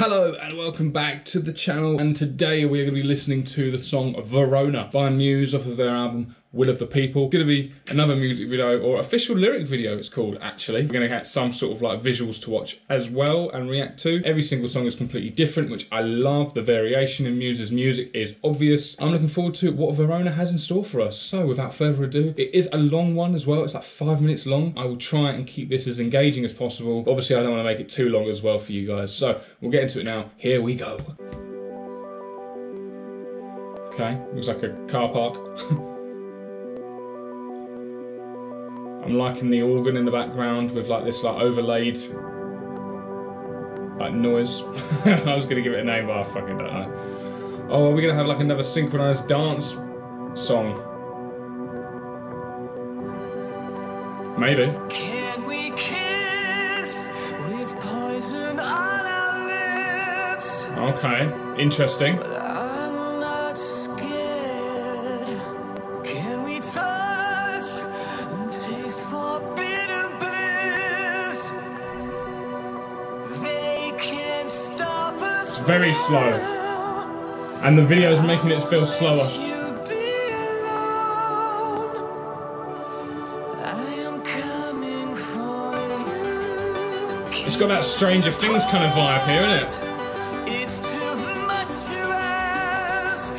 Hello and welcome back to the channel, and today we're going to be listening to the song Verona by Muse off of their album Will of the People. Going to be another music video, or official lyric video it's called actually. We're going to get some sort of like visuals to watch as well and react to. Every single song is completely different, which I love. The variation in Muse's music is obvious. I'm looking forward to what Verona has in store for us. So without further ado, it is a long one as well. It's like 5 minutes long. I will try and keep this as engaging as possible. Obviously I don't want to make it too long as well for you guys. So we'll get into it now. Here we go. Okay, looks like a car park. I'm liking the organ in the background with like this like overlaid like noise. I was gonna give it a name, but I fucking don't know. Oh, are we gonna have like another synchronized dance song? Maybe. Can we kiss with poison on our lips? Okay, interesting. But I'm not scared. Can we touch and taste forbidden bliss? They can't stop us. It's very slow, and the video is making it feel slower. It's got that Stranger Things kind of vibe here, isn't it? It's too much to ask.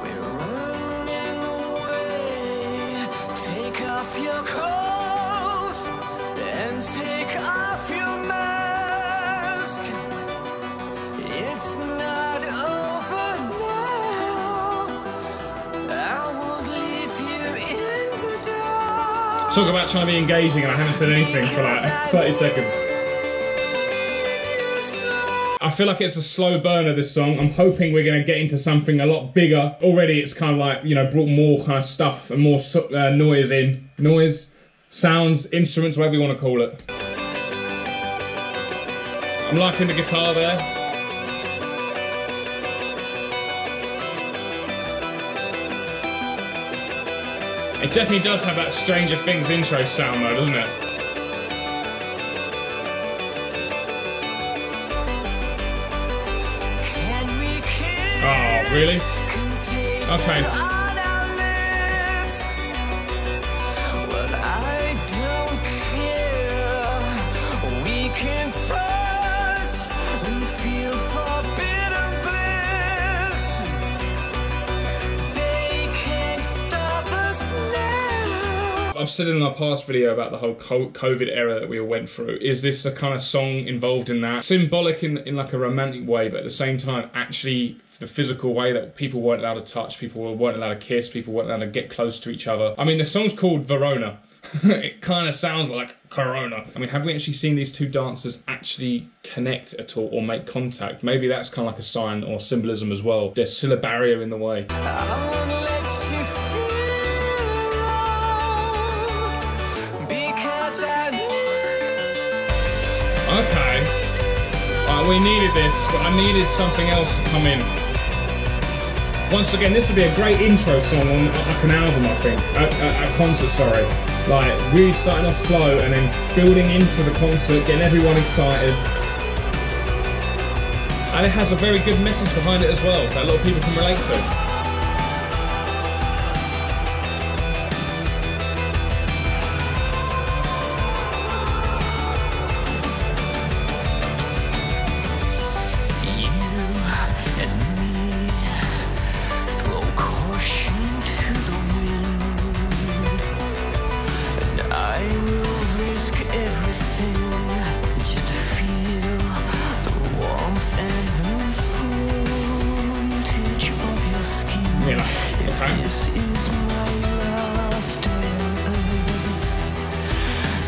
We're running away. Take off your clothes and take off your mask. It's not over now. I won't leave you in the dark. Talk about trying to be engaging and I haven't said anything for like 30 seconds. I feel like it's a slow burner, this song. I'm hoping we're going to get into something a lot bigger. Already it's kind of like, you know, brought more kind of stuff and more noise in. Noise, sounds, instruments, whatever you want to call it. I'm liking the guitar there. It definitely does have that Stranger Things intro sound though, doesn't it? Oh, really? Okay. I've said in our past video about the whole COVID era that we all went through. Is this a kind of song involved in that? Symbolic in like a romantic way, but at the same time, actually the physical way that people weren't allowed to touch, people weren't allowed to kiss, people weren't allowed to get close to each other. I mean, the song's called Verona. It kind of sounds like Corona. I mean, have we actually seen these two dancers actually connect at all or make contact? Maybe that's kind of like a sign or symbolism as well. There's still a barrier in the way. Okay. We needed this, but I needed something else to come in. Once again, this would be a great intro song on like an album, I think. A concert, sorry. Like, really starting off slow and then building into the concert, getting everyone excited. And it has a very good message behind it as well, that a lot of people can relate to. This is my last day on earth.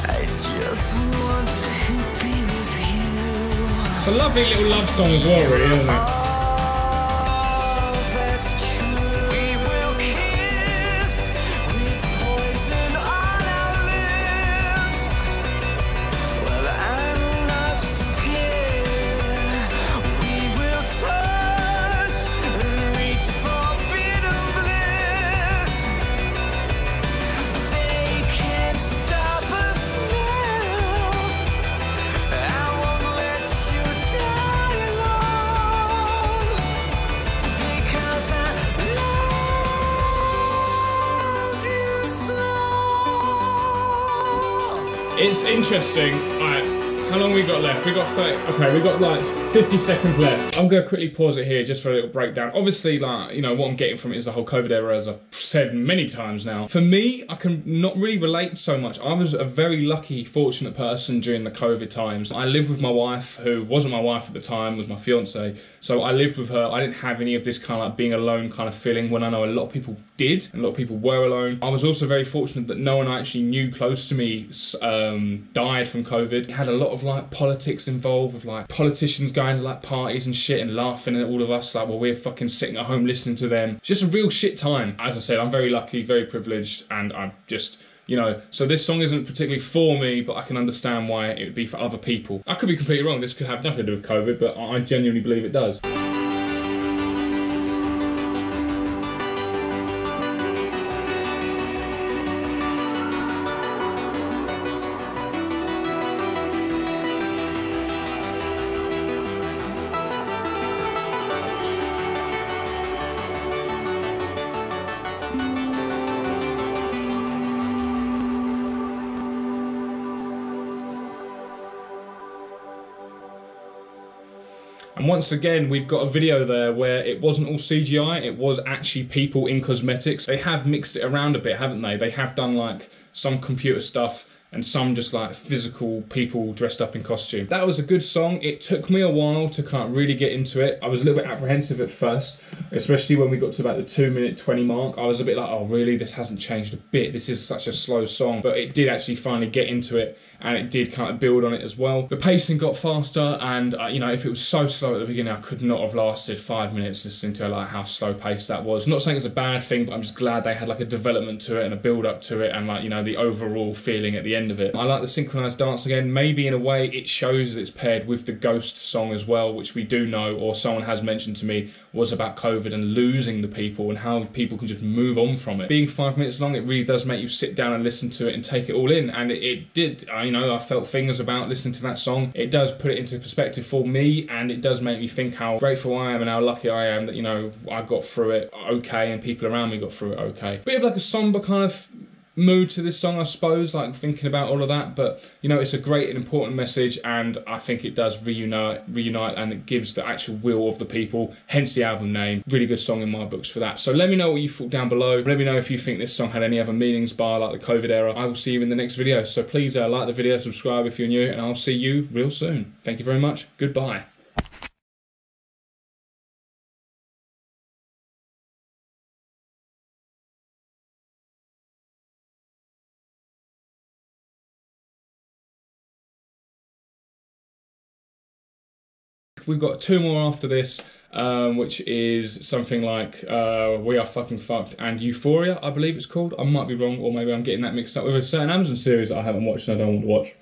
I just want to be with you. It's a lovely little love song as well, really, isn't it? I won't let you down. It's interesting. Alright, how long we got left? We got 30. Okay, we got like 50 seconds left. I'm gonna quickly pause it here just for a little breakdown. Obviously, like, you know, what I'm getting from it is the whole COVID era, as I've said many times now. For me, I can not really relate so much. I was a very lucky, fortunate person during the COVID times. I lived with my wife, who wasn't my wife at the time, was my fiance. So I lived with her. I didn't have any of this kind of like being alone kind of feeling, when I know a lot of people did, and a lot of people were alone. I was also very fortunate that no one I actually knew close to me died from COVID. It had a lot of like politics involved, with like politicians going to like parties and shit and laughing at all of us like, well, we're fucking sitting at home listening to them. Just a real shit time. As I said, I'm very lucky, very privileged, and I'm just, you know, so this song isn't particularly for me, but I can understand why it would be for other people. I could be completely wrong. This could have nothing to do with COVID, but I genuinely believe it does. And once again, we've got a video there where it wasn't all CGI, it was actually people in cosmetics. They have mixed it around a bit, haven't they? They have done like some computer stuff and some just like physical people dressed up in costume. That was a good song. It took me a while to kind of really get into it. I was a little bit apprehensive at first, especially when we got to about the 2:20 mark. I was a bit like, oh really, this hasn't changed a bit. This is such a slow song. But it did actually finally get into it, and it did kind of build on it as well. The pacing got faster, and you know, if it was so slow at the beginning, I could not have lasted 5 minutes listening to like how slow paced that was. I'm not saying it's a bad thing, but I'm just glad they had like a development to it and a build up to it, and like, you know, the overall feeling at the end of it. I like the synchronized dance again. Maybe in a way it shows that it's paired with the Ghost song as well, which we do know, or someone has mentioned to me, was about COVID and losing the people and how people can just move on from it. Being 5 minutes long, it really does make you sit down and listen to it and take it all in, and it did. You know, I felt things about listening to that song. It does put it into perspective for me, and it does make me think how grateful I am and how lucky I am that, you know, I got through it okay and people around me got through it okay. Bit of like a somber kind of mood to this song, I suppose, like thinking about all of that, but you know, it's a great and important message, and I think it does reunite, and it gives the actual will of the people, hence the album name. Really good song in my books for that. So let me know what you thought down below. Let me know if you think this song had any other meanings bar like the COVID era. I will see you in the next video, so please like the video, subscribe if you're new, and I'll see you real soon. Thank you very much. Goodbye. We've got 2 more after this, which is something like We Are Fucking Fucked and Euphoria, I believe it's called. I might be wrong, or maybe I'm getting that mixed up with a certain Amazon series that I haven't watched and I don't want to watch.